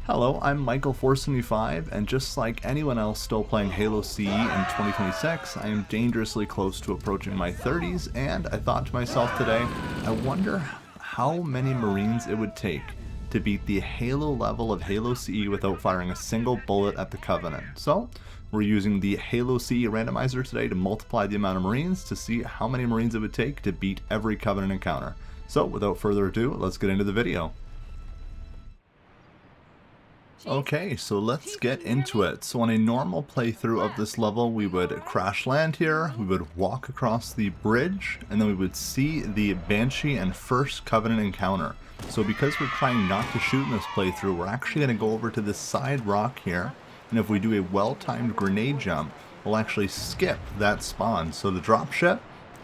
Hello, I'm Michael475, and just like anyone else still playing Halo CE in 2026, I am dangerously close to approaching my 30s, and I thought to myself today, I wonder how many Marines it would take to beat the Halo level of Halo CE without firing a single bullet at the Covenant. So, we're using the Halo CE randomizer today to multiply the amount of Marines to see how many Marines it would take to beat every Covenant encounter. So, without further ado, let's get into the video. Okay, so let's get into it. So on a normal playthrough of this level, we would crash land here, we would walk across the bridge, and then we would see the Banshee and first Covenant encounter. So because we're trying not to shoot in this playthrough, we're actually going to go over to this side rock here, and if we do a well-timed grenade jump, we'll actually skip that spawn. So the dropship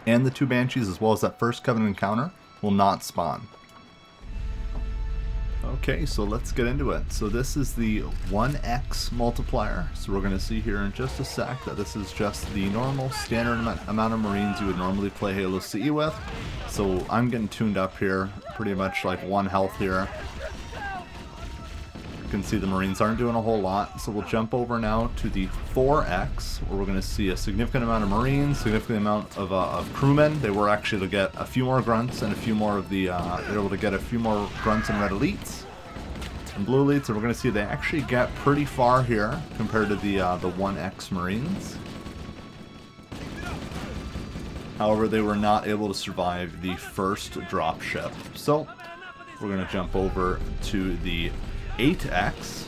and the two Banshees, as well as that first Covenant encounter, will not spawn. Okay, so let's get into it. So this is the 1x multiplier. So we're going to see here in just a sec that this is just the normal standard amount of Marines you would normally play Halo CE with. So I'm getting tuned up here, pretty much like 1 health here. You can see the Marines aren't doing a whole lot. So we'll jump over now to the 4x, where we're going to see a significant amount of Marines, significant amount of crewmen. They were actually to get a few more grunts and a few more of the, they're able to get a few more grunts and red elites and blue elites, and we're going to see they actually get pretty far here compared to the 1x Marines. However, they were not able to survive the first dropship. So we're going to jump over to the 8x.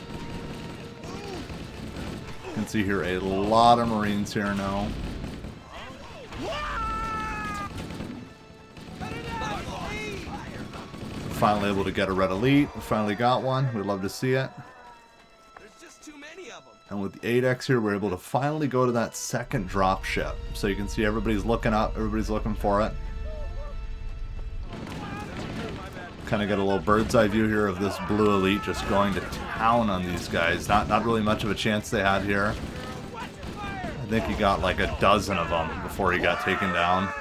You can see here a lot of Marines here now. Finally able to get a red elite. We finally got one. We'd love to see it. There's just too many of them. And with the 8x here, we're able to finally go to that second dropship. So you can see everybody's looking up, everybody's looking for it. Kind of get a little bird's eye view here of this blue elite just going to town on these guys. Not really much of a chance they had here. I think he got like a dozen of them before he got taken down.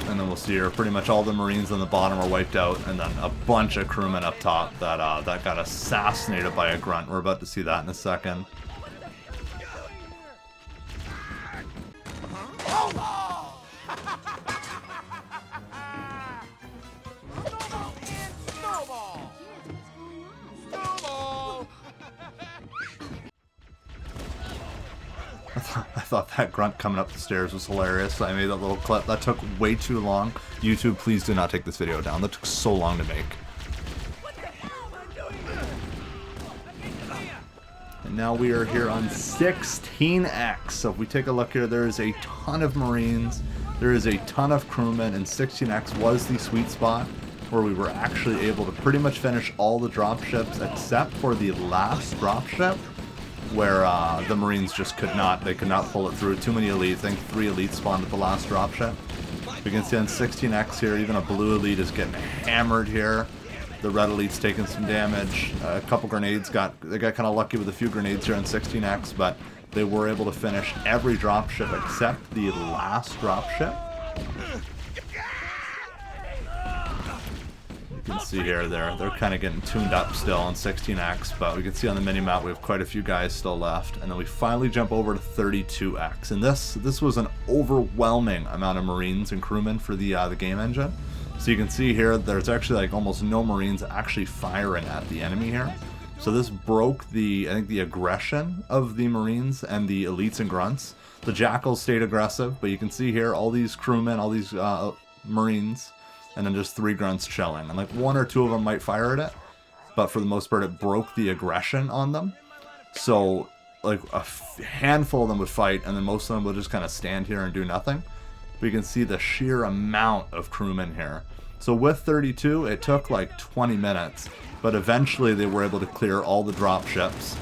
And then we'll see here pretty much all the Marines on the bottom are wiped out, and then a bunch of crewmen up top that got assassinated by a grunt. We're about to see that in a second. I thought that grunt coming up the stairs was hilarious. I made that little clip. That took way too long. YouTube, please do not take this video down. That took so long to make. And now we are here on 16x. So if we take a look here, there is a ton of Marines. There is a ton of crewmen, and 16x was the sweet spot where we were actually able to pretty much finish all the dropships except for the last dropship, where the Marines just could not pull it through. Too many elites. I think 3 elites spawned at the last dropship. We can see on 16x here, even a blue elite is getting hammered here. The red elite's taking some damage. A couple grenades they got kind of lucky with a few grenades here on 16x, but they were able to finish every dropship except the last dropship. You can see here they're kind of getting tuned up still on 16x, but we can see on the minimap we have quite a few guys still left, and then we finally jump over to 32x, and this was an overwhelming amount of Marines and crewmen for the game engine. So you can see here there's actually like almost no Marines actually firing at the enemy here. So this broke I think the aggression of the Marines and the elites and grunts. The Jackals stayed aggressive, but you can see here all these crewmen, all these Marines, and then just 3 grunts chilling. And like 1 or 2 of them might fire at it, but for the most part it broke the aggression on them. So like a handful of them would fight, and then most of them would just kind of stand here and do nothing. But you can see the sheer amount of crewmen here. So with 32, it took like 20 minutes, but eventually they were able to clear all the dropships.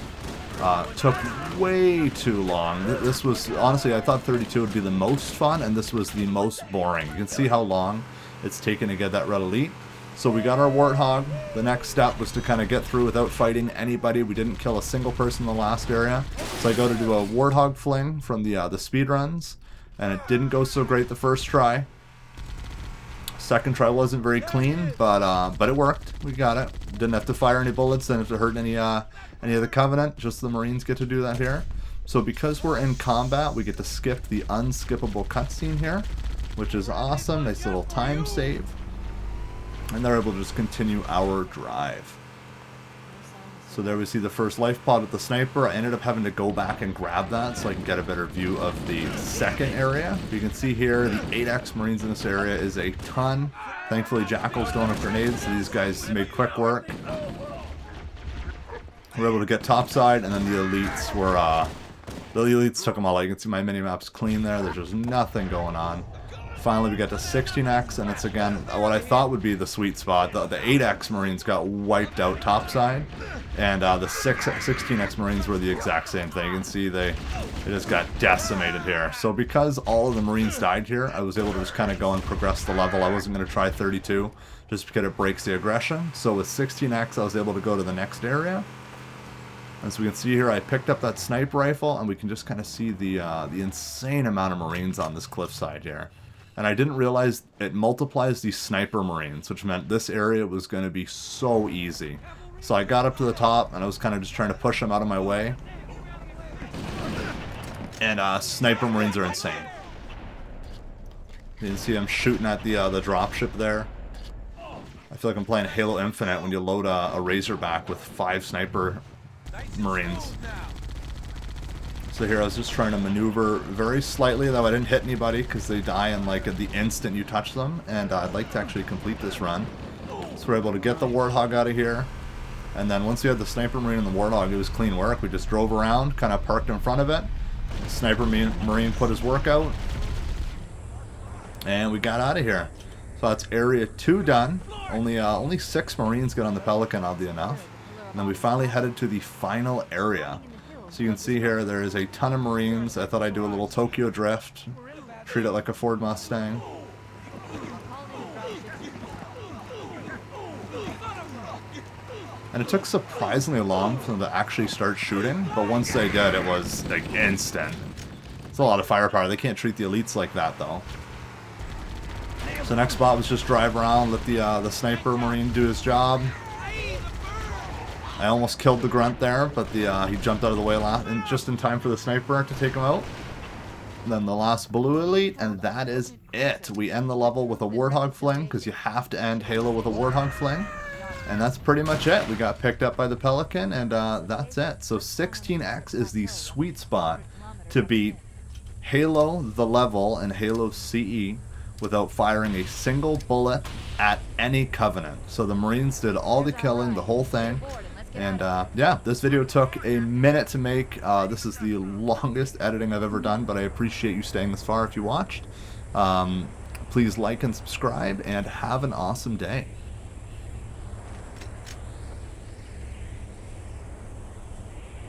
Took way too long. This was, honestly, I thought 32 would be the most fun, and this was the most boring. You can see how long it's taken to get that red elite. So we got our Warthog. The next step was to kind of get through without fighting anybody. We didn't kill a single person in the last area. So I go to do a Warthog fling from the speed runs, and it didn't go so great the first try. second try wasn't very clean, but it worked. We got it. Didn't have to fire any bullets. Didn't have to hurt any of the Covenant. Just the Marines get to do that here. So because we're in combat, we get to skip the unskippable cutscene here, which is awesome. Nice little time save. And they're able to just continue our drive. So there we see the first life pod with the sniper. I ended up having to go back and grab that so I can get a better view of the second area. You can see here the 8X Marines in this area is a ton. Thankfully Jackals don't have grenades, so these guys made quick work. We're able to get topside, and then the elites were, the elites took them all out. You can see my mini-map's clean there. There's just nothing going on. Finally, we get to 16X, and it's again what I thought would be the sweet spot. The 8X Marines got wiped out topside, and the 16X Marines were the exact same thing. You can see they just got decimated here. So because all of the Marines died here, I was able to just kind of go and progress the level. I wasn't going to try 32, just because it breaks the aggression. So with 16X, I was able to go to the next area. As we can see here, I picked up that sniper rifle, and we can just kind of see the insane amount of Marines on this cliffside here. And I didn't realize it multiplies these sniper Marines, which meant this area was going to be so easy. So I got up to the top, and I was kind of just trying to push them out of my way. And sniper Marines are insane. You can see I'm shooting at the dropship there. I feel like I'm playing Halo Infinite when you load a Razorback with 5 sniper Marines. So here I was just trying to maneuver very slightly, though I didn't hit anybody because they die in like the instant you touch them, and I'd like to actually complete this run. So we're able to get the Warthog out of here, and then once we had the Sniper Marine and the Warthog, it was clean work. We just drove around, kind of parked in front of it. The Sniper Marine put his work out, and we got out of here. So that's Area 2 done. Only 6 Marines got on the Pelican, oddly enough. And then we finally headed to the final area. So you can see here there is a ton of Marines. I thought I'd do a little Tokyo drift, treat it like a Ford Mustang. And it took surprisingly long for them to actually start shooting, but once they did, it was like instant. It's a lot of firepower. They can't treat the elites like that though. So the next spot was just drive around, let the Sniper Marine do his job. I almost killed the grunt there, but he jumped out of the way just in time for the sniper to take him out. And then the last blue elite, and that is it. We end the level with a Warthog fling, because you have to end Halo with a Warthog fling. And that's pretty much it. We got picked up by the Pelican, and that's it. So 16X is the sweet spot to beat Halo, the level, and Halo CE without firing a single bullet at any Covenant. So the Marines did all the killing, the whole thing. And yeah, this video took a minute to make. This is the longest editing I've ever done, but I appreciate you staying this far if you watched. Please like and subscribe, and have an awesome day.